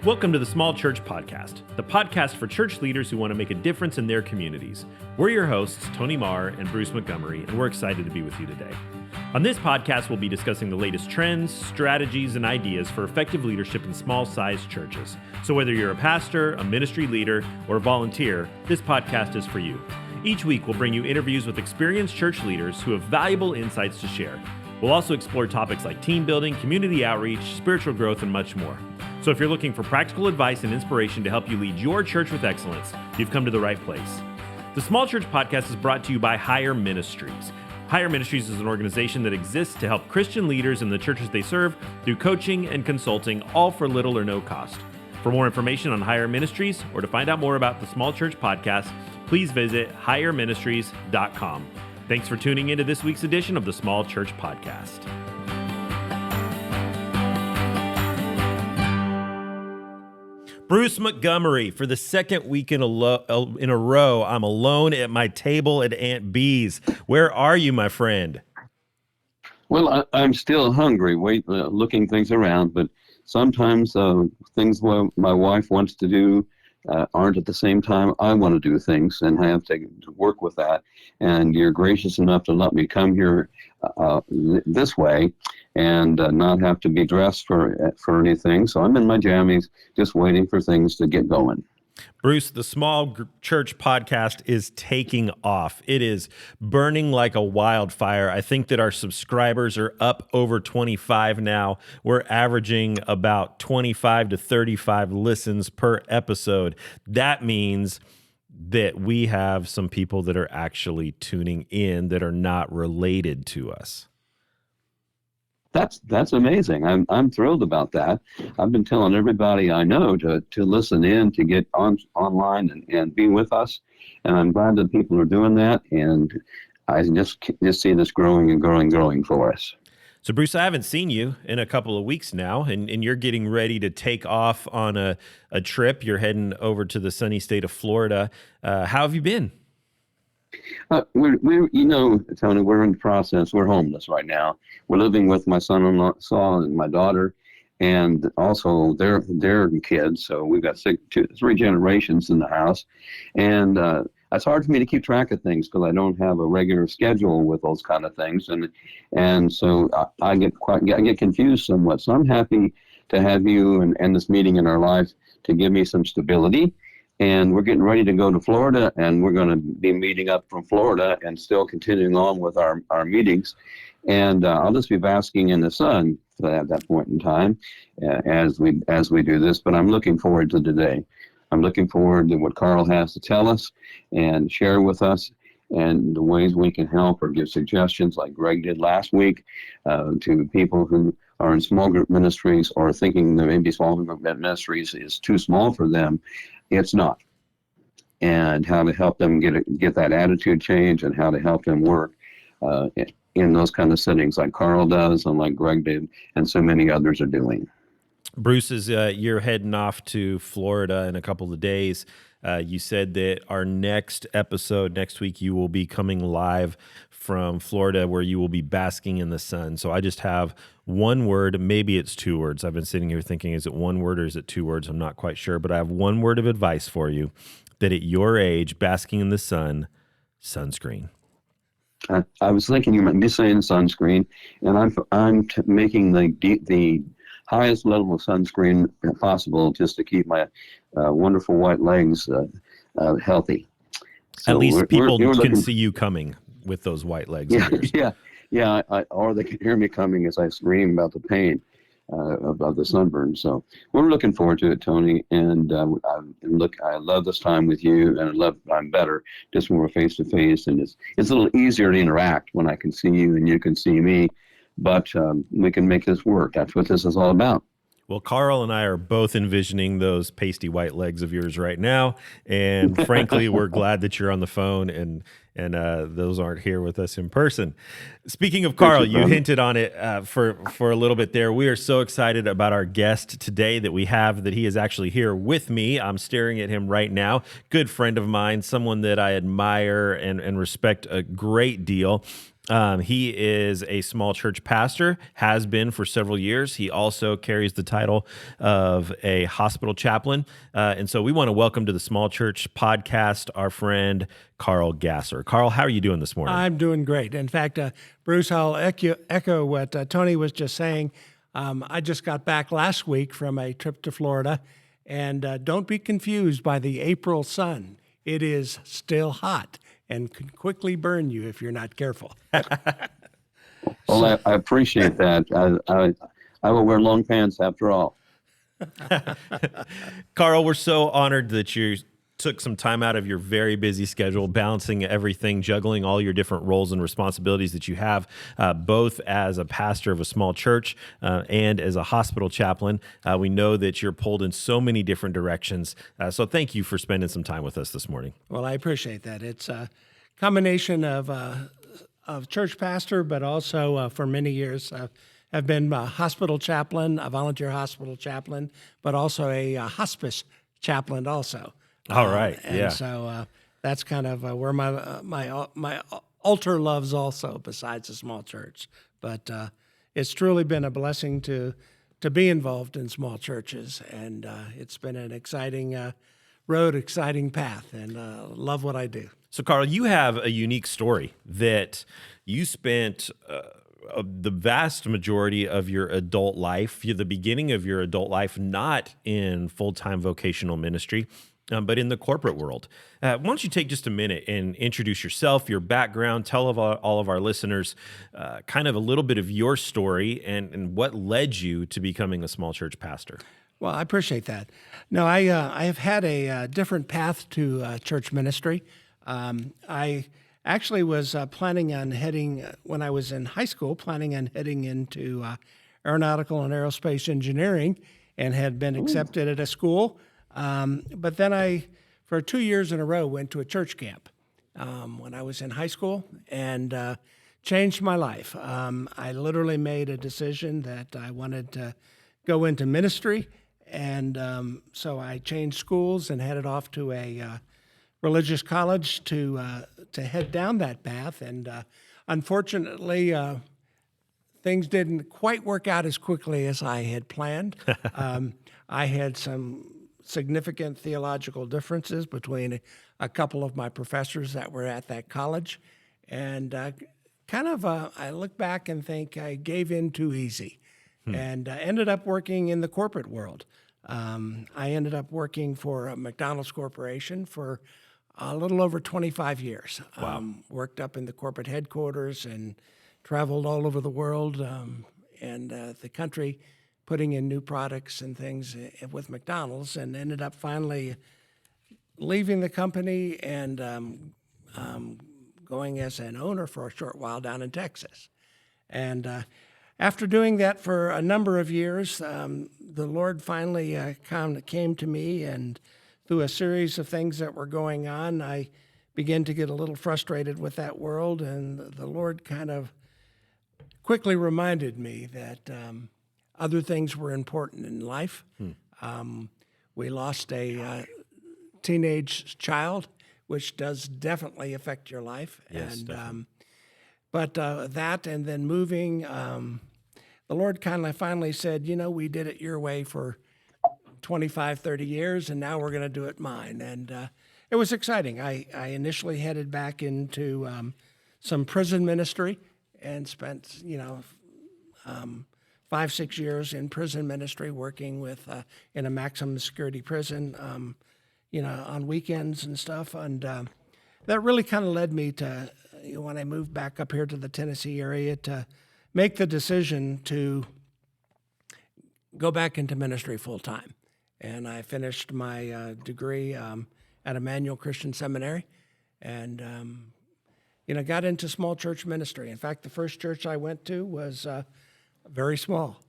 Welcome to the Small Church Podcast, the podcast for church leaders who want to make a difference in their communities. We're your hosts, Tony Marr and Bruce Montgomery, and we're excited to be with you today. On this podcast, we'll be discussing the latest trends, strategies, and ideas for effective leadership in small-sized churches. So whether you're a pastor, a ministry leader, or a volunteer, this podcast is for you. Each week, we'll bring you interviews with experienced church leaders who have valuable insights to share. We'll also explore topics like team building, community outreach, spiritual growth, and much more. So if you're looking for practical advice and inspiration to help you lead your church with excellence, you've come to the right place. The Small Church Podcast is brought to you by Higher Ministries. Higher Ministries is an organization that exists to help Christian leaders in the churches they serve through coaching and consulting, all for little or no cost. For more information on Higher Ministries or to find out more about the Small Church Podcast, please visit higherministries.com. Thanks for tuning into this week's edition of the Small Church Podcast. Bruce Montgomery, for the second week in a row, I'm alone at my table at Aunt B's. Where are you, my friend? Well, I'm still hungry, looking things around, but sometimes things my wife wants to do aren't at the same time I want to do things, and I have to work with that. And you're gracious enough to let me come here this way and not have to be dressed for anything. So I'm in my jammies, just waiting for things to get going. Bruce, the Small Church Podcast is taking off. It is burning like a wildfire. I think that our subscribers are up over 25 now. We're averaging about 25 to 35 listens per episode. That means that we have some people that are actually tuning in that are not related to us. That's amazing. I'm thrilled about that. I've been telling everybody I know to listen in, to get online and be with us, and I'm glad that people are doing that. And I just see this growing and growing for us. So, Bruce, I haven't seen you in a couple of weeks now, and you're getting ready to take off on a trip. You're heading over to the sunny state of Florida. How have you been? We're Tony, we're in the process. We're homeless right now. We're living with my son-in-law and my daughter, and also their kids. So we've got three generations in the house, and it's hard for me to keep track of things because I don't have a regular schedule with those kind of things, and so I get confused somewhat. So I'm happy to have you and this meeting in our lives to give me some stability. And we're getting ready to go to Florida, and we're going to be meeting up from Florida and still continuing on with our meetings. And I'll just be basking in the sun at that point in time as we do this. But I'm looking forward to today. I'm looking forward to what Karl has to tell us and share with us, and the ways we can help or give suggestions like Greg did last week to people who are in small group ministries or thinking that maybe small group ministries is too small for them. It's not. And how to help them get that attitude change, and how to help them work in those kind of settings like Karl does and like Greg did and so many others are doing. Bruce, you're heading off to Florida in a couple of days. You said that our next episode next week, you will be coming live from Florida where you will be basking in the sun. So I just have one word, maybe it's two words. I've been sitting here thinking, is it one word or is it two words? I'm not quite sure, but I have one word of advice for you, that at your age, basking in the sun, sunscreen. I was thinking you might be saying sunscreen, and I'm making the highest level of sunscreen possible just to keep my wonderful white legs healthy. So at least people can see you coming with those white legs. Yeah. Or they can hear me coming as I scream about the pain of the sunburn. So we're looking forward to it, Tony. And I love this time with you, and I'm better just when we're face to face, and it's a little easier to interact when I can see you and you can see me. But we can make this work. That's what this is all about. Well, Karl and I are both envisioning those pasty white legs of yours right now, and frankly, we're glad that you're on the phone and those aren't here with us in person. Speaking of Karl, you hinted on it for a little bit there. We are so excited about our guest today that he is actually here with me. I'm staring at him right now. Good friend of mine, someone that I admire and respect a great deal. He is a small church pastor, has been for several years. He also carries the title of a hospital chaplain. And so we want to welcome to the Small Church Podcast our friend, Karl Gasser. Karl, how are you doing this morning? I'm doing great. In fact, Bruce, I'll echo what Tony was just saying. I just got back last week from a trip to Florida, and don't be confused by the April sun. It is still hot and can quickly burn you if you're not careful. Well, I appreciate that. I will wear long pants after all. Karl, we're so honored that you took some time out of your very busy schedule, balancing everything, juggling all your different roles and responsibilities that you have, both as a pastor of a small church and as a hospital chaplain. We know that you're pulled in so many different directions. So thank you for spending some time with us this morning. Well, I appreciate that. It's a combination of church pastor, but also for many years have been a hospital chaplain, a volunteer hospital chaplain, but also a hospice chaplain also. All right, and so that's kind of where my altar loves also, besides a small church. But it's truly been a blessing to be involved in small churches, and it's been an exciting road, exciting path, and love what I do. So, Karl, you have a unique story that you spent the vast majority of your adult life, the beginning of your adult life, not in full-time vocational ministry, but in the corporate world. Why don't you take just a minute and introduce yourself, your background, tell all of our listeners kind of a little bit of your story and what led you to becoming a small church pastor? Well, I appreciate that. No, I have had a different path to church ministry. I actually was planning on heading, when I was in high school, planning on heading into aeronautical and aerospace engineering, and had been accepted at a school. But then I, for 2 years in a row, went to a church camp when I was in high school, and changed my life. I literally made a decision that I wanted to go into ministry, and so I changed schools and headed off to a religious college to head down that path. And unfortunately, things didn't quite work out as quickly as I had planned. I had some significant theological differences between a couple of my professors that were at that college, and I look back and think I gave in too easy, and ended up working in the corporate world. I ended up working for McDonald's Corporation for a little over 25 years. Wow. Worked up in the corporate headquarters and traveled all over the world and the country, putting in new products and things with McDonald's, and ended up finally leaving the company and going as an owner for a short while down in Texas. And after doing that for a number of years, the Lord finally came to me, and through a series of things that were going on, I began to get a little frustrated with that world, and the Lord kind of quickly reminded me that other things were important in life. We lost a teenage child, which does definitely affect your life. Yes, and definitely. But that, and then moving, the Lord kind of finally said, we did it your way for 25, 30 years, and now we're going to do it mine. And it was exciting. I initially headed back into some prison ministry and spent, 5, 6 years in prison ministry, working with in a maximum security prison, on weekends and stuff. And that really kind of led me to, when I moved back up here to the Tennessee area, to make the decision to go back into ministry full time. And I finished my degree at Emmanuel Christian Seminary, and got into small church ministry. In fact, the first church I went to was very small.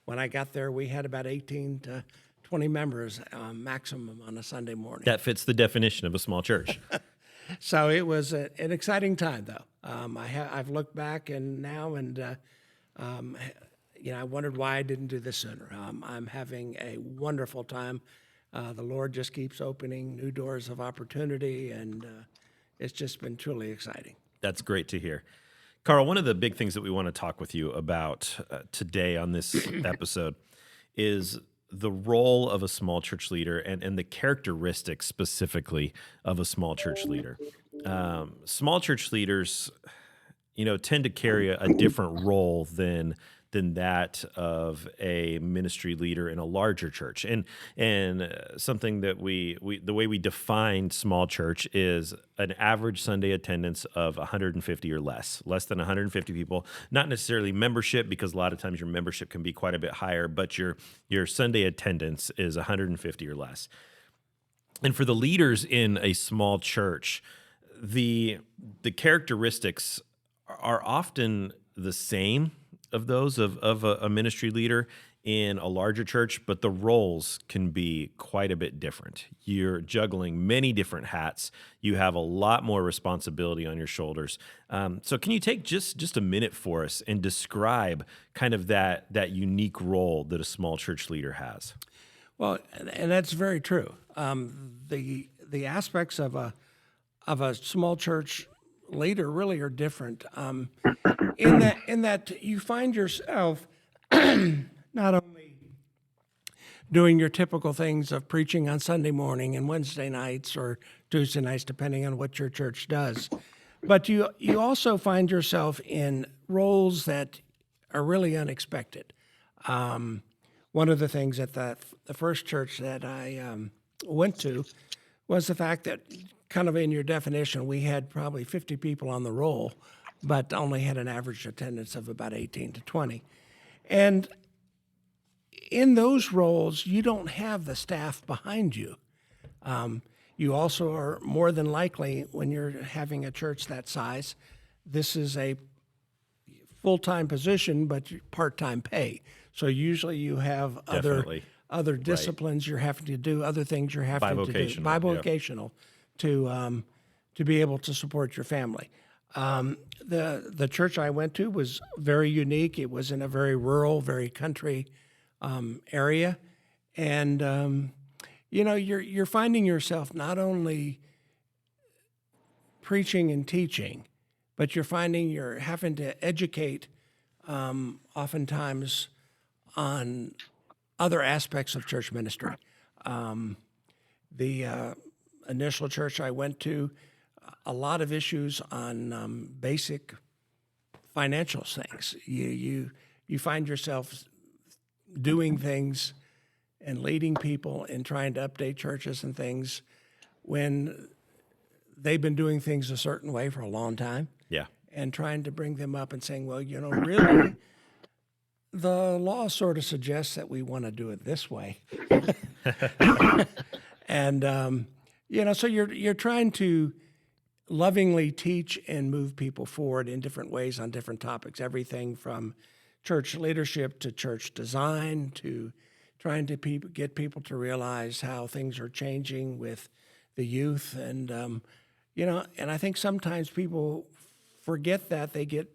When I got there, we had about 18 to 20 members maximum on a Sunday morning. That fits the definition of a small church. So it was an exciting time, though. I've looked back now, and I wondered why I didn't do this sooner. I'm having a wonderful time. The Lord just keeps opening new doors of opportunity, and it's just been truly exciting. That's great to hear. Karl, one of the big things that we want to talk with you about today on this episode is the role of a small church leader and the characteristics specifically of a small church leader. Small church leaders, tend to carry a different role than that of a ministry leader in a larger church. And something that we the way we define small church is an average Sunday attendance of 150 or less than 150 people. Not necessarily membership, because a lot of times your membership can be quite a bit higher, but your Sunday attendance is 150 or less. And for the leaders in a small church, the characteristics are often the same of those of a ministry leader in a larger church, but the roles can be quite a bit different. You're juggling many different hats. You have a lot more responsibility on your shoulders. So can you take just a minute for us and describe kind of that unique role that a small church leader has? Well, and that's very true. The aspects of a small church leader really are different. In that you find yourself not only doing your typical things of preaching on Sunday morning and Wednesday nights or Tuesday nights, depending on what your church does, but you also find yourself in roles that are really unexpected. One of the things at the first church that I went to was the fact that, kind of in your definition, we had probably 50 people on the roll, but only had an average attendance of about 18 to 20. And in those roles, you don't have the staff behind you. You also are more than likely, when you're having a church that size, this is a full-time position, but part-time pay. So usually you have Definitely. other disciplines you're having to do, other things you're having to do. Bivocational, to be able to support your family. The church I went to was very unique. It was in a very rural, very country area, and you're finding yourself not only preaching and teaching, but you're finding you're having to educate oftentimes on other aspects of church ministry. The initial church I went to, a lot of issues on basic financial things. You find yourself doing things and leading people and trying to update churches and things when they've been doing things a certain way for a long time. Yeah. And trying to bring them up and saying, well, really, the law sort of suggests that we want to do it this way. And, so you're trying to lovingly teach and move people forward in different ways on different topics, everything from church leadership to church design to trying to get people to realize how things are changing with the youth. And, and I think sometimes people forget that they get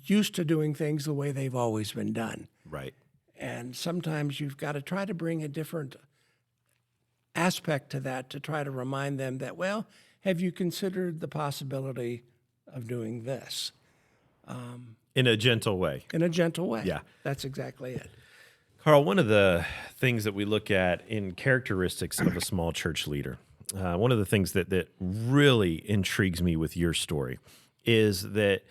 used to doing things the way they've always been done. Right. And sometimes you've got to try to bring a different aspect to that to try to remind them that, well, have you considered the possibility of doing this? In a gentle way. In a gentle way. Yeah. That's exactly it. Karl, one of the things that we look at in characteristics of a small church leader, one of the things that really intrigues me with your story is that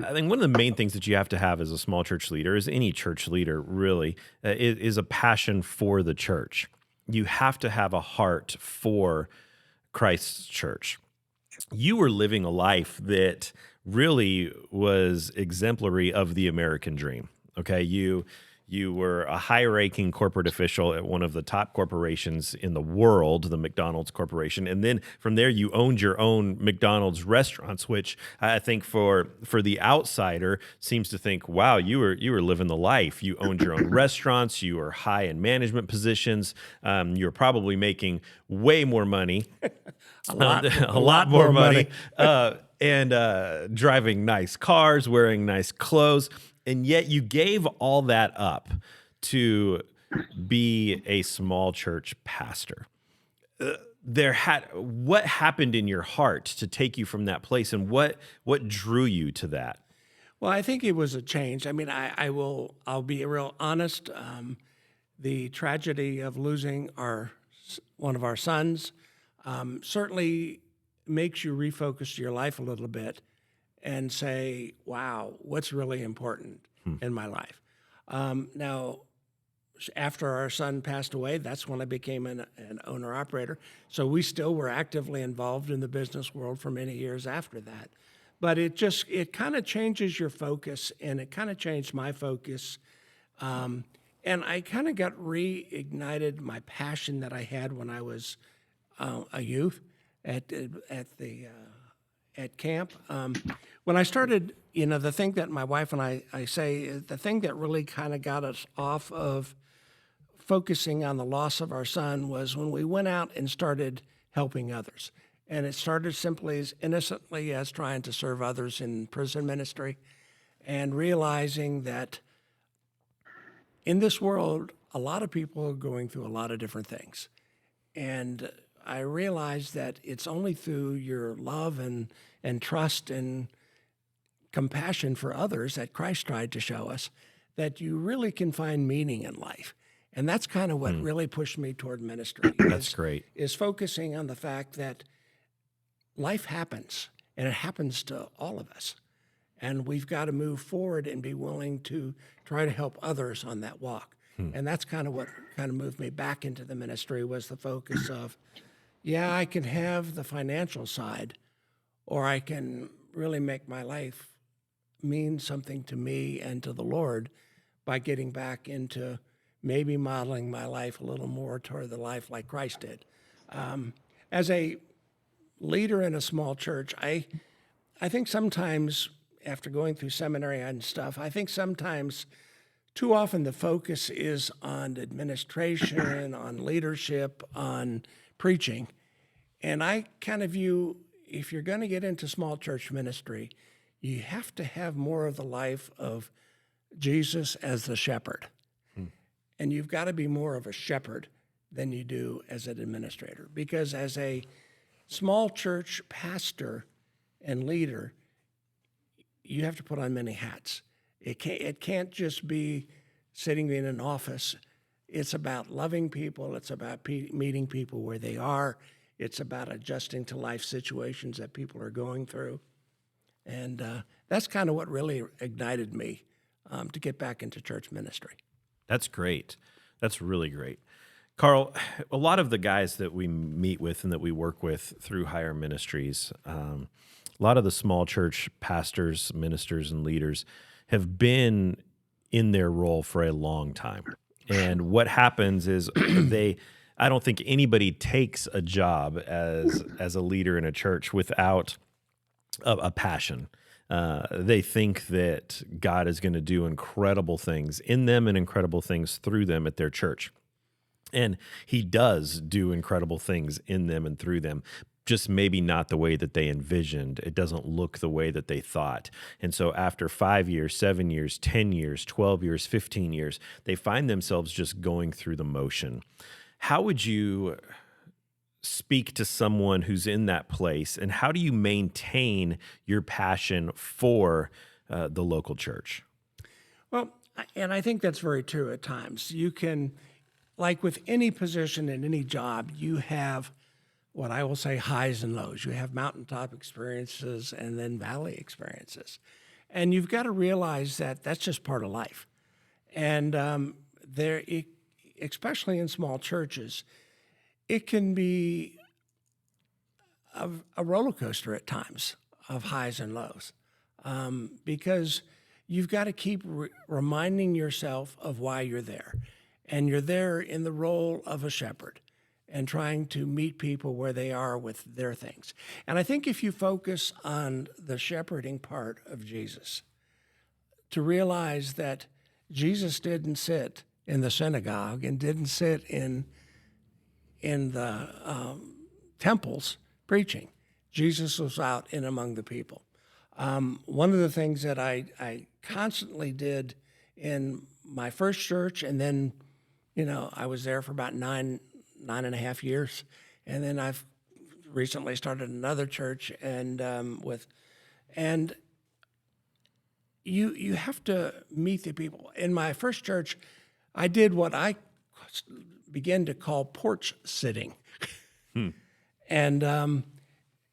I think one of the main things that you have to have as a small church leader, as any church leader really, is a passion for the church. You have to have a heart for Christ's church. You were living a life that really was exemplary of the American dream. Okay, you were a high-ranking corporate official at one of the top corporations in the world, the McDonald's Corporation, and then from there you owned your own McDonald's restaurants, which I think for the outsider seems to think, wow, you were living the life. You owned your own restaurants. You were high in management positions. You were probably making way more money, a lot more money, and driving nice cars, wearing nice clothes. And yet you gave all that up to be a small church pastor. what happened in your heart to take you from that place, and what drew you to that? Well, I think it was a change. I mean, I'll be real honest. The tragedy of losing one of our sons certainly makes you refocus your life a little bit and say, wow, what's really important in my life? Now, after our son passed away, that's when I became an owner-operator. So we still were actively involved in the business world for many years after that. But it kind of changes your focus, and it kind of changed my focus. And I kind of got reignited my passion that I had when I was a youth at camp. When I started, the thing that my wife and I say, the thing that really kind of got us off of focusing on the loss of our son was when we went out and started helping others. And it started simply as innocently as trying to serve others in prison ministry, and realizing that in this world, a lot of people are going through a lot of different things. And I realized that it's only through your love and trust and compassion for others that Christ tried to show us that you really can find meaning in life. And that's kind of what really pushed me toward ministry. That's great. Is focusing on the fact that life happens, and it happens to all of us. And we've got to move forward and be willing to try to help others on that walk. And that's kind of what kind of moved me back into the ministry, was the focus of, yeah, I can have the financial side, or I can really make my life mean something to me and to the Lord by getting back into maybe modeling my life a little more toward the life like Christ did. As a leader in a small church, I think sometimes, after going through seminary and stuff, I think sometimes too often the focus is on administration, on leadership, on preaching. And I kind of view, if you're going to get into small church ministry, you have to have more of the life of Jesus as the shepherd. And you've got to be more of a shepherd than you do as an administrator. Because as a small church pastor and leader, you have to put on many hats. It can't just be sitting in an office. It's about loving people. It's about meeting people where they are. It's about adjusting to life situations that people are going through. And that's kind of what really ignited me to get back into church ministry. That's great. That's really great. Karl, a lot of the guys that we meet with and that we work with through Higher Ministries, a lot of the small church pastors, ministers, and leaders have been in their role for a long time. And what happens is I don't think anybody takes a job as a leader in a church without a passion. They think that God is going to do incredible things in them and incredible things through them at their church. And he does do incredible things in them and through them, just maybe not the way that they envisioned. It doesn't look the way that they thought. And so after 5 years, 7 years, 10 years, 12 years, 15 years, they find themselves just going through the motion. How would you speak to someone who's in that place, and how do you maintain your passion for the local church? Well, and I think that's very true at times. You can, like with any position in any job, you have what I will say highs and lows. You have mountaintop experiences and then valley experiences. And you've got to realize that that's just part of life. And especially in small churches, it can be a roller coaster at times of highs and lows, because you've got to keep reminding yourself of why you're there. And you're there in the role of a shepherd and trying to meet people where they are with their things. And I think if you focus on the shepherding part of Jesus, to realize that Jesus didn't sit in the synagogue and didn't sit in the temples preaching. Jesus was out in among the people. One of the things that I constantly did in my first church, and then, I was there for about nine and a half years. and then I've recently started another church, and and you have to meet the people. In my first church, I did what I began to call porch sitting, and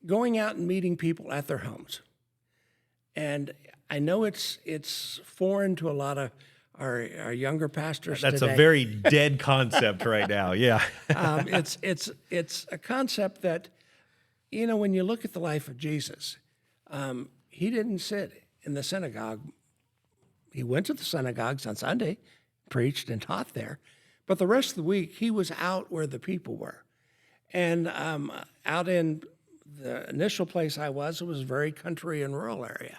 going out and meeting people at their homes. And I know it's foreign to a lot of our younger pastors That's today. a very dead concept right now. Yeah. It's a concept that, when you look at the life of Jesus, he didn't sit in the synagogue. He went to the synagogues on Sunday, preached and taught there, but the rest of the week he was out where the people were. And out in the initial place I was, it was a very country and rural area.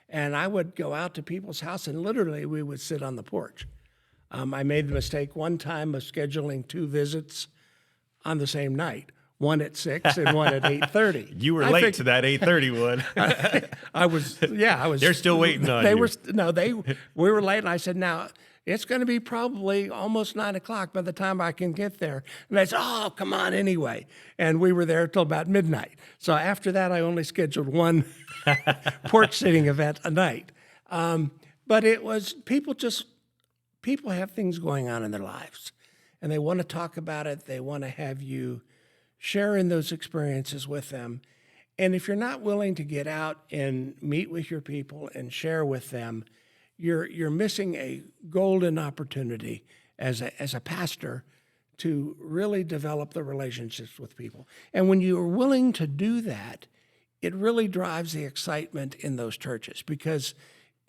And I would go out to people's house, and literally we would sit on the porch. I made the mistake one time of scheduling 2 visits on the same night, one at 6 and one at 8:30. You were late to that 8:30 one. I was. They're still waiting on they you. We were late, and I said, now, it's going to be probably almost 9 o'clock by the time I can get there. And they said, oh, come on anyway. And we were there till about midnight. So after that, I only scheduled one porch sitting event a night. But it was, people have things going on in their lives, and they want to talk about it. They want to have you share in those experiences with them. And if you're not willing to get out and meet with your people and share with them, you're missing a golden opportunity as a pastor to really develop the relationships with people. And when you are willing to do that, it really drives the excitement in those churches, because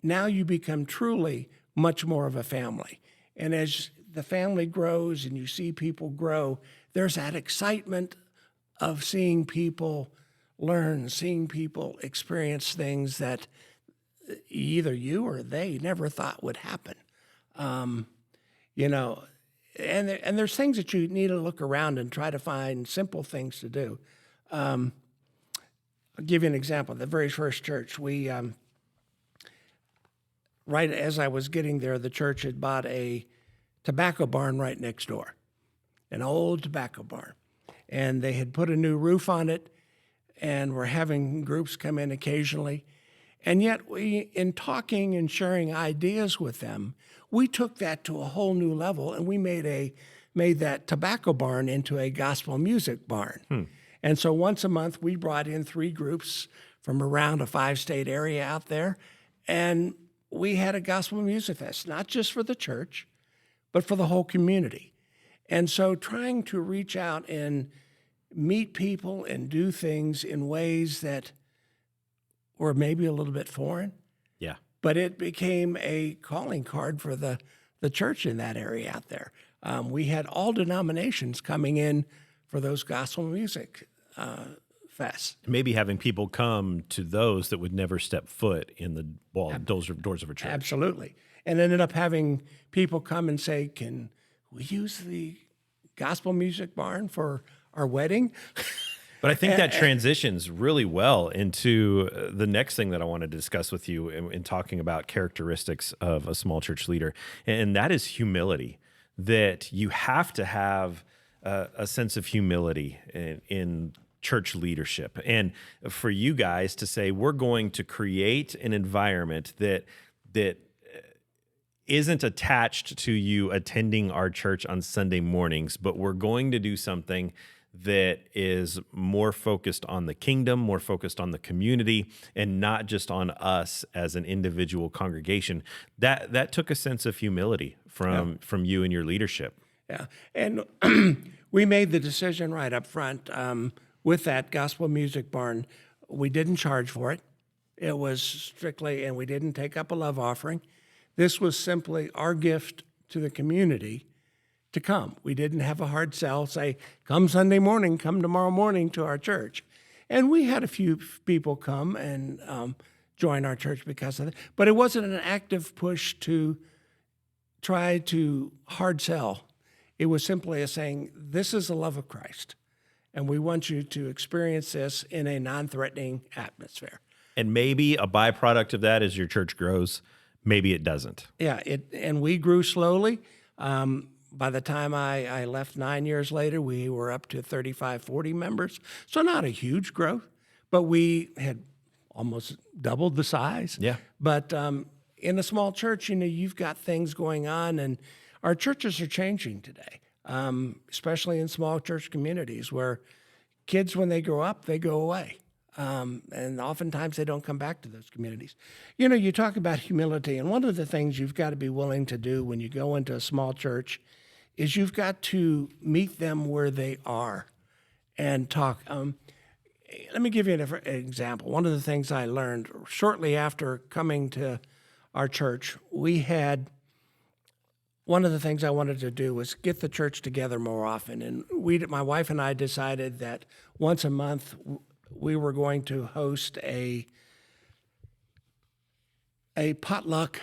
now you become truly much more of a family. And as the family grows and you see people grow, there's that excitement of seeing people learn, seeing people experience things that either you or they never thought would happen. And there's things that you need to look around and try to find simple things to do. I'll give you an example. The very first church, we, right as I was getting there, the church had bought a tobacco barn right next door, an old tobacco barn. And they had put a new roof on it, and were having groups come in occasionally. And yet we, in talking and sharing ideas with them, we took that to a whole new level, and we made that tobacco barn into a gospel music barn. And so once a month, we brought in 3 groups from around a 5-state area out there, and we had a gospel music fest, not just for the church, but for the whole community. And so trying to reach out and meet people and do things in ways that were maybe a little bit foreign. Yeah. But it became a calling card for the church in that area out there. We had all denominations coming in for those gospel music fests. Maybe having people come to those that would never step foot in the doors of a church. Absolutely. And ended up having people come and say, can we use the gospel music barn for our wedding? But I think that transitions really well into the next thing that I want to discuss with you in talking about characteristics of a small church leader, and that is humility. That you have to have a sense of humility in church leadership. And for you guys to say, we're going to create an environment that isn't attached to you attending our church on Sunday mornings, but we're going to do something that is more focused on the kingdom, more focused on the community, and not just on us as an individual congregation. That took a sense of humility from you and your leadership. Yeah, and we made the decision right up front with that gospel music barn. We didn't charge for it. It was strictly, and we didn't take up a love offering. This was simply our gift to the community to come. We didn't have a hard sell, say, come Sunday morning, come tomorrow morning to our church. And we had a few people come and join our church because of that. But it wasn't an active push to try to hard sell. It was simply a saying, this is the love of Christ, and we want you to experience this in a non-threatening atmosphere. And maybe a byproduct of that is your church grows. Maybe it doesn't. Yeah, and we grew slowly. By the time I left 9 years later, we were up to 35, 40 members. So not a huge growth, but we had almost doubled the size. Yeah. But in a small church, you've got things going on, and our churches are changing today, especially in small church communities where kids, when they grow up, they go away. And oftentimes they don't come back to those communities. You talk about humility, and one of the things you've got to be willing to do when you go into a small church is you've got to meet them where they are and talk. Let me give you an example. One of the things I learned shortly after coming to our church, one of the things I wanted to do was get the church together more often. And my wife and I decided that once a month we were going to host a potluck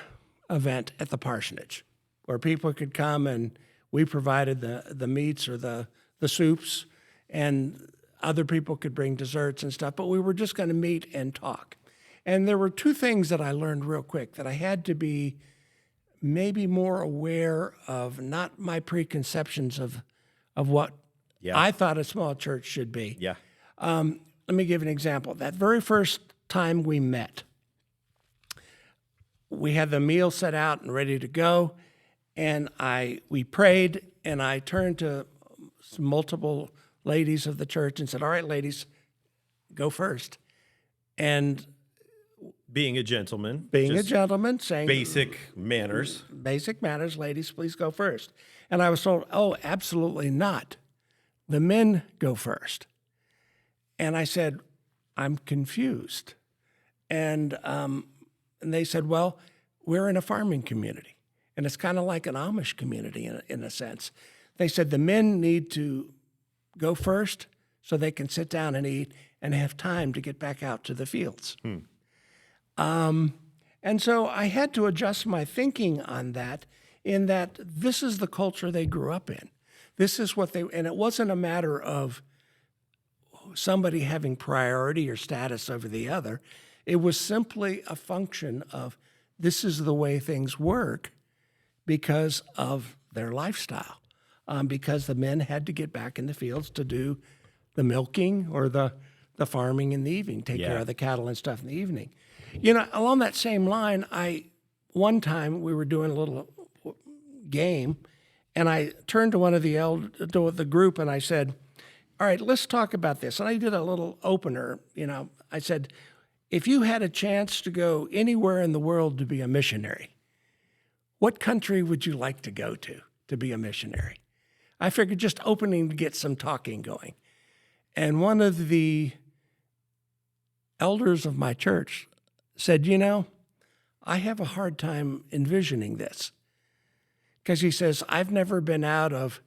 event at the parsonage where people could come, and we provided the meats or the soups, and other people could bring desserts and stuff, but we were just going to meet and talk. And there were two things that I learned real quick, that I had to be maybe more aware of, not my preconceptions of what I thought a small church should be. Yeah. Let me give an example. That very first time we met, we had the meal set out and ready to go, and we prayed, and I turned to multiple ladies of the church and said, "All right, ladies, go first." And Being a gentleman. saying Basic manners. Ladies, please go first. And I was told, "Oh, absolutely not. The men go first." And I said, "I'm confused." And they said, "Well, we're in a farming community, and it's kind of like an Amish community in a sense." They said the men need to go first so they can sit down and eat and have time to get back out to the fields. And so I had to adjust my thinking on that, in that this is the culture they grew up in. This is what and it wasn't a matter of somebody having priority or status over the other. It was simply a function of this is the way things work because of their lifestyle, because the men had to get back in the fields to do the milking or the farming in the evening, take care of the cattle and stuff in the evening. Along that same line, one time we were doing a little game, and I turned to one of the group and I said, "All right, let's talk about this." And I did a little opener. I said, "If you had a chance to go anywhere in the world to be a missionary, what country would you like to go to be a missionary?" I figured just opening to get some talking going. And one of the elders of my church said, "I have a hard time envisioning this." Because he says, "I've never been out of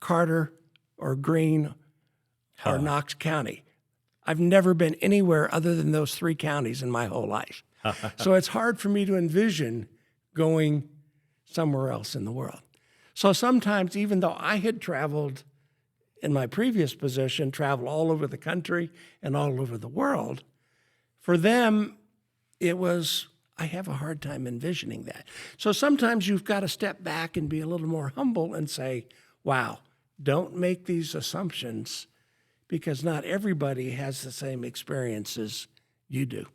Carter or Greene or Knox County. I've never been anywhere other than those three counties in my whole life. So it's hard for me to envision going somewhere else in the world." So sometimes, even though I had traveled in my previous position, traveled all over the country and all over the world, for them, it was, I have a hard time envisioning that. So sometimes you've got to step back and be a little more humble and say, wow, don't make these assumptions, because not everybody has the same experiences you do.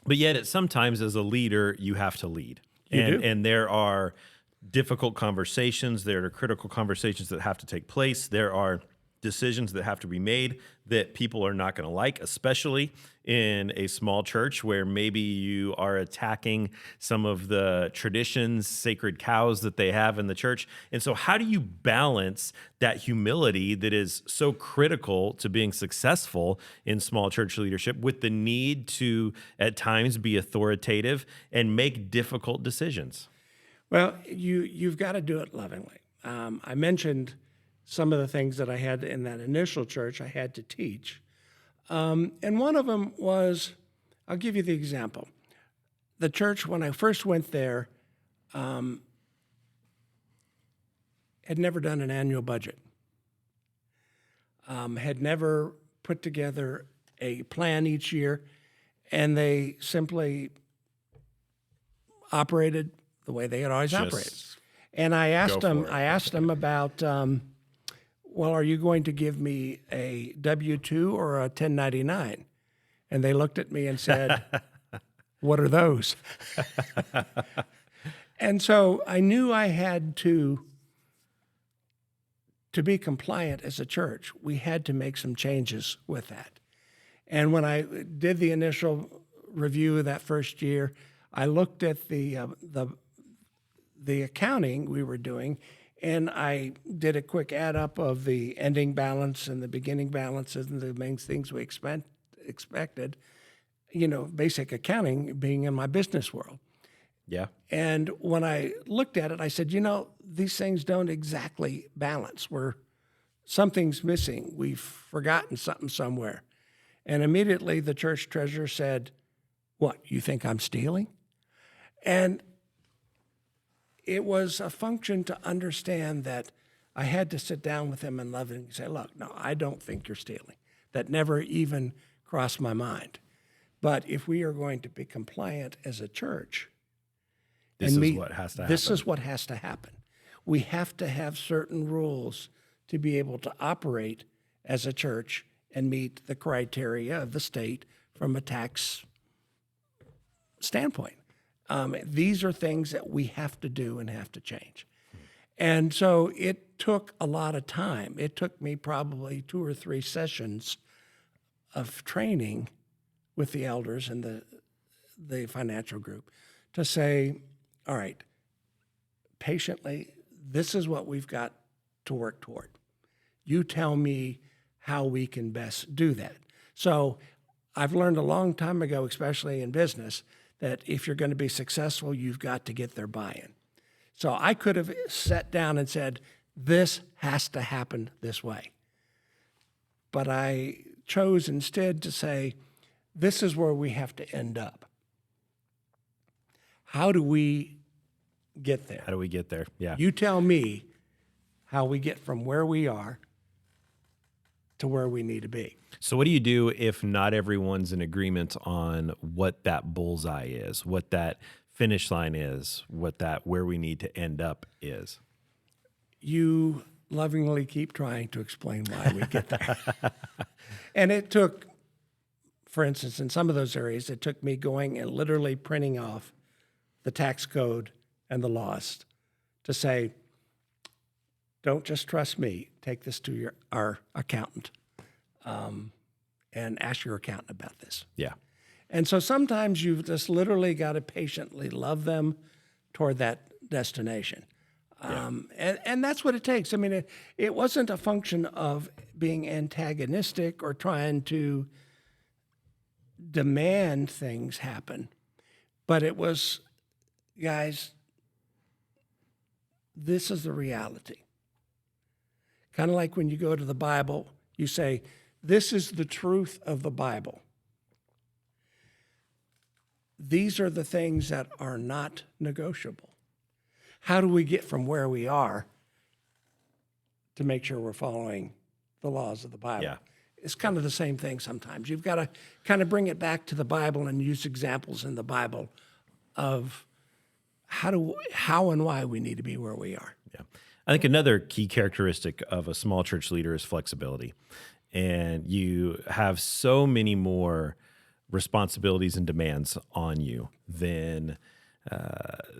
But yet, sometimes as a leader, you have to lead. You do. And there are difficult conversations. There are critical conversations that have to take place. There are decisions that have to be made that people are not going to like, especially in a small church where maybe you are attacking some of the traditions, sacred cows that they have in the church. And so how do you balance that humility that is so critical to being successful in small church leadership with the need to at times be authoritative and make difficult decisions? Well, you've got to do it lovingly. I mentioned some of the things that I had in that initial church I had to teach. And one of them was, I'll give you the example. The church, when I first went there, had never done an annual budget, had never put together a plan each year, and they simply operated the way they had always operated. And I asked Go them. for it. I asked them about. Well, are you going to give me a W-2 or a 1099? And they looked at me and said, "What are those?" And so I knew I had to be compliant as a church. We had to make some changes with that. And when I did the initial review of that first year, I looked at the accounting we were doing, and I did a quick add up of the ending balance and the beginning balances and the main things we expected. Basic accounting being in my business world. Yeah. And when I looked at it, I said, these things don't exactly balance. Something's missing. We've forgotten something somewhere. And immediately the church treasurer said, "What, you think I'm stealing?" And it was a function to understand that I had to sit down with him and lovingly say, "Look, no, I don't think you're stealing." That never even crossed my mind. But if we are going to be compliant as a church, This is what has to happen. This is what has to happen. We have to have certain rules to be able to operate as a church and meet the criteria of the state from a tax standpoint. These are things that we have to do and have to change. And so it took a lot of time. It took me probably 2 or 3 sessions of training with the elders and the financial group to say, all right, patiently, this is what we've got to work toward. You tell me how we can best do that. So I've learned a long time ago, especially in business, that if you're going to be successful, you've got to get their buy-in. So I could have sat down and said, this has to happen this way. But I chose instead to say, this is where we have to end up. How do we get there? How do we get there? Yeah. You tell me how we get from where we are to where we need to be. So what do you do if not everyone's in agreement on what that bullseye is, what that finish line is, where we need to end up is? You lovingly keep trying to explain why we get there. And it took, for instance, in some of those areas, it took me going and literally printing off the tax code and the laws to say, don't just trust me. Take this to our accountant and ask your accountant about this. Yeah. And so sometimes you've just literally got to patiently love them toward that destination. And that's what it takes. I mean, it wasn't a function of being antagonistic or trying to demand things happen, but it was, guys, this is the reality. Kind of like when you go to the Bible, you say, this is the truth of the Bible. These are the things that are not negotiable. How do we get from where we are to make sure we're following the laws of the Bible? Yeah. It's kind of the same thing sometimes. You've got to kind of bring it back to the Bible and use examples in the Bible of how and why we need to be where we are. Yeah. I think another key characteristic of a small church leader is flexibility. And you have so many more responsibilities and demands on you than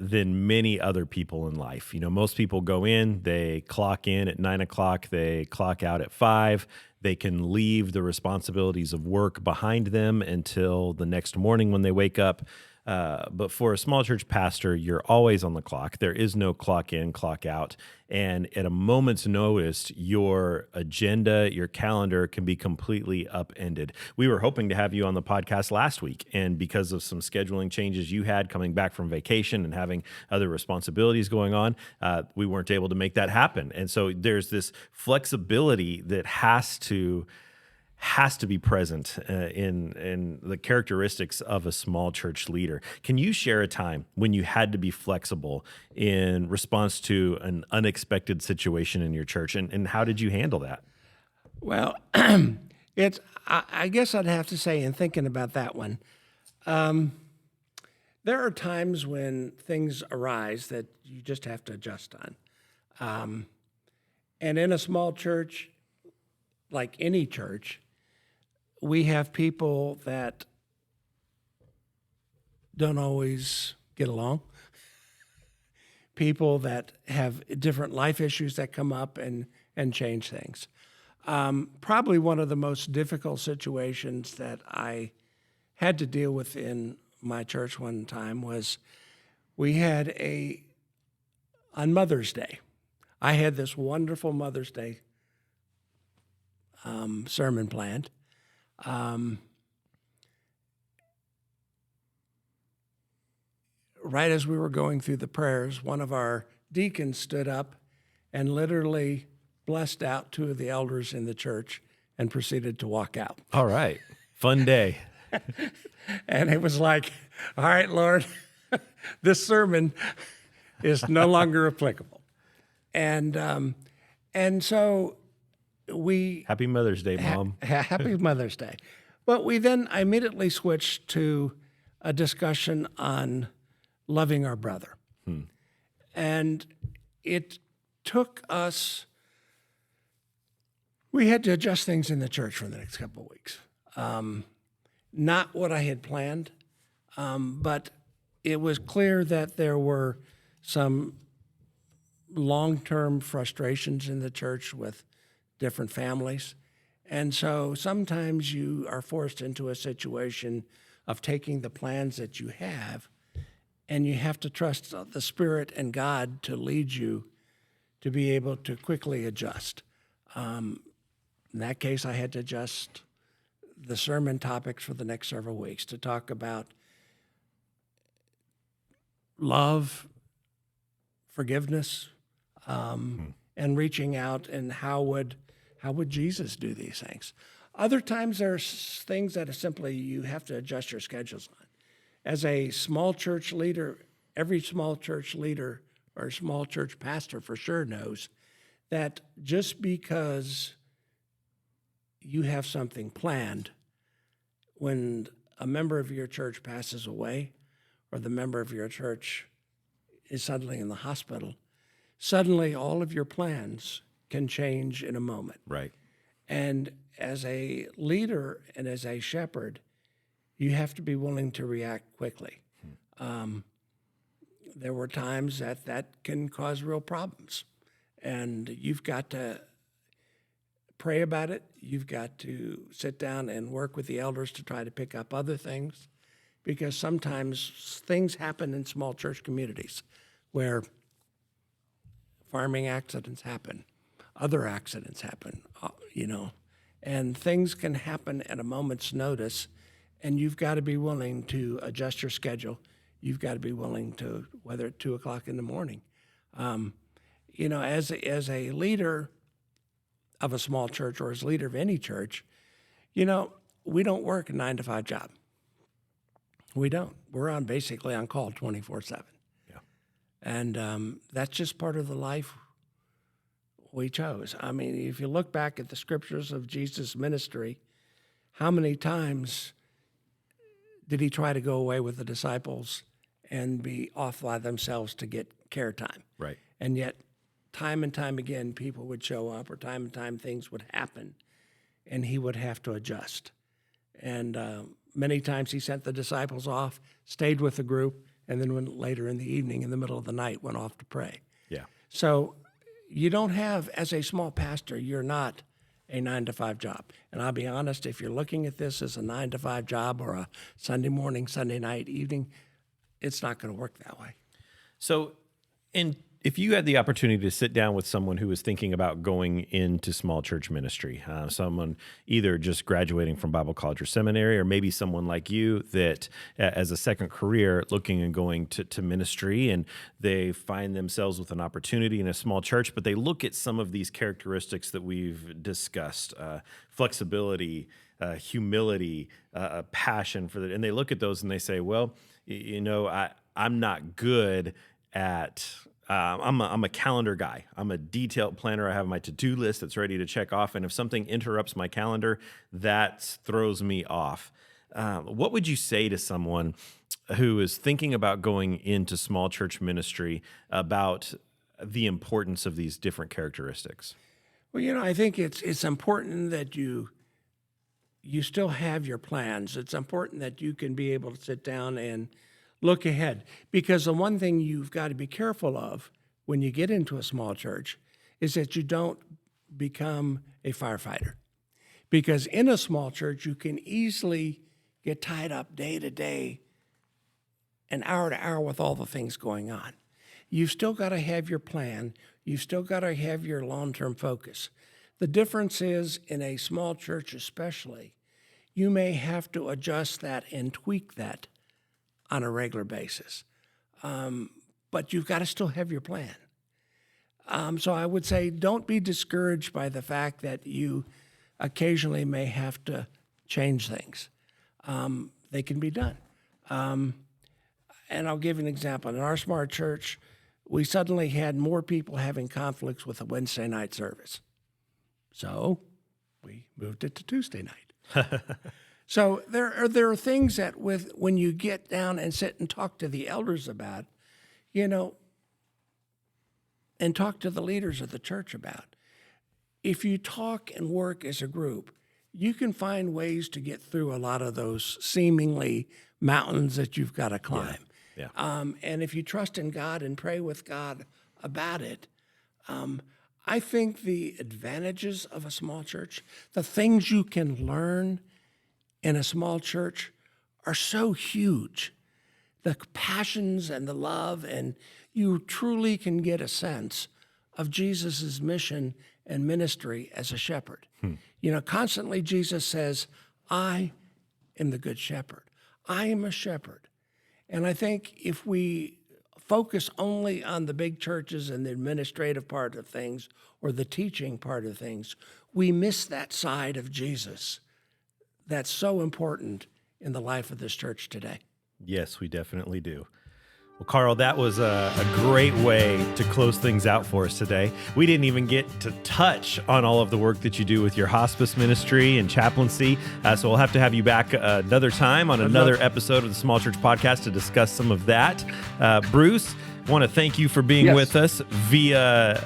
many other people in life. You know, most people go in, they clock in at 9 o'clock, they clock out at 5. They can leave the responsibilities of work behind them until the next morning when they wake up. But for a small church pastor, you're always on the clock. There is no clock in, clock out. And at a moment's notice, your agenda, your calendar can be completely upended. We were hoping to have you on the podcast last week. And because of some scheduling changes you had coming back from vacation and having other responsibilities going on, we weren't able to make that happen. And so there's this flexibility that has to be present in the characteristics of a small church leader. Can you share a time when you had to be flexible in response to an unexpected situation in your church, and how did you handle that? Well, I guess I'd have to say, in thinking about that one, there are times when things arise that you just have to adjust on. And in a small church, like any church, we have people that don't always get along, people that have different life issues that come up and change things. Probably one of the most difficult situations that I had to deal with in my church one time was we had on Mother's Day, I had this wonderful Mother's Day sermon planned. Right as we were going through the prayers, one of our deacons stood up and literally blessed out two of the elders in the church and proceeded to walk out. All right. Fun day. And it was like, all right, Lord, this sermon is no longer applicable. And so we... Happy Mother's Day, Mom. Happy Mother's Day. But I immediately switched to a discussion on loving our brother. And it took us, we had to adjust things in the church for the next couple of weeks. Not what I had planned, but it was clear that there were some long-term frustrations in the church with different families. And so sometimes you are forced into a situation of taking the plans that you have, and you have to trust the Spirit and God to lead you to be able to quickly adjust. In that case, I had to adjust the sermon topics for the next several weeks to talk about love, forgiveness, and reaching out, and how would Jesus do these things? Other times there's things that are simply you have to adjust your schedules on. As a small church leader, every small church leader or small church pastor for sure knows that just because you have something planned, when a member of your church passes away or the member of your church is suddenly in the hospital, suddenly all of your plans can change in a moment. Right. And as a leader and as a shepherd, you have to be willing to react quickly. There were times that can cause real problems, and you've got to pray about it. You've got to sit down and work with the elders to try to pick up other things, because sometimes things happen in small church communities where farming accidents happen, other accidents happen, and things can happen at a moment's notice, and you've got to be willing to adjust your schedule. You've got to be willing to, whether at 2 o'clock in the morning. As a leader of a small church, or as leader of any church, we don't work a 9-to-5 job. We don't. We're basically on call 24/7. Yeah. And that's just part of the life we chose. I mean, if you look back at the scriptures of Jesus' ministry, how many times did he try to go away with the disciples and be off by themselves to get care time? Right. And yet, time and time again, people would show up, or time and time things would happen, and he would have to adjust. And many times he sent the disciples off, stayed with the group, and then went later in the evening, in the middle of the night, went off to pray. Yeah. So you don't have, as a small pastor, you're not a 9-to-5 job. And I'll be honest, if you're looking at this as a 9-to-5 job or a Sunday morning, Sunday night, evening, it's not going to work that way. So, if you had the opportunity to sit down with someone who was thinking about going into small church ministry, someone either just graduating from Bible college or seminary, or maybe someone like you that as a second career looking and going to ministry, and they find themselves with an opportunity in a small church, but they look at some of these characteristics that we've discussed, flexibility, humility, passion for that, and they look at those and they say, well, I'm not good at... I'm a calendar guy. I'm a detailed planner. I have my to-do list that's ready to check off. And if something interrupts my calendar, that throws me off. what would you say to someone who is thinking about going into small church ministry about the importance of these different characteristics? Well, I think it's important that you still have your plans. It's important that you can be able to sit down and look ahead. Because the one thing you've got to be careful of when you get into a small church is that you don't become a firefighter. Because in a small church, you can easily get tied up day to day and hour to hour with all the things going on. You've still got to have your plan. You've still got to have your long-term focus. The difference is in a small church especially, you may have to adjust that and tweak that on a regular basis. But you've got to still have your plan. So I would say don't be discouraged by the fact that you occasionally may have to change things. They can be done. And I'll give you an example. In our smart church, we suddenly had more people having conflicts with a Wednesday night service. So we moved it to Tuesday night. So there are things that when you get down and sit and talk to the elders about, and talk to the leaders of the church about, if you talk and work as a group, you can find ways to get through a lot of those seemingly mountains that you've got to climb. Yeah. And if you trust in God and pray with God about it, I think the advantages of a small church, the things you can learn in a small church are so huge. The passions and the love, and you truly can get a sense of Jesus's mission and ministry as a shepherd. Constantly Jesus says, I am the good shepherd. I am a shepherd. And I think if we focus only on the big churches and the administrative part of things or the teaching part of things, we miss that side of Jesus that's so important in the life of this church today. Yes, we definitely do. Well, Karl, that was a great way to close things out for us today. We didn't even get to touch on all of the work that you do with your hospice ministry and chaplaincy, so we'll have to have you back another time on another episode of the Small Church Podcast to discuss some of that. Bruce, I want to thank you for being with us via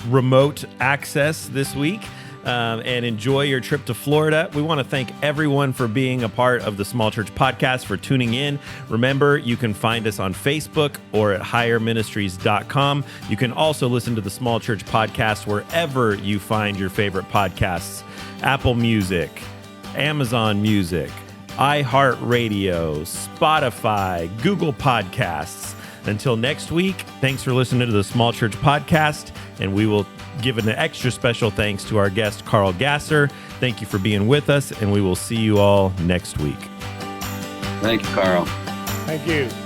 remote access this week. And enjoy your trip to Florida. We want to thank everyone for being a part of the Small Church Podcast, for tuning in. Remember, you can find us on Facebook or at higherministries.com. You can also listen to the Small Church Podcast wherever you find your favorite podcasts: Apple Music, Amazon Music, iHeartRadio, Spotify, Google Podcasts. Until next week, thanks for listening to the Small Church Podcast, and we will give an extra special thanks to our guest, Karl Gasser. Thank you for being with us, and we will see you all next week. Thank you, Karl. Thank you.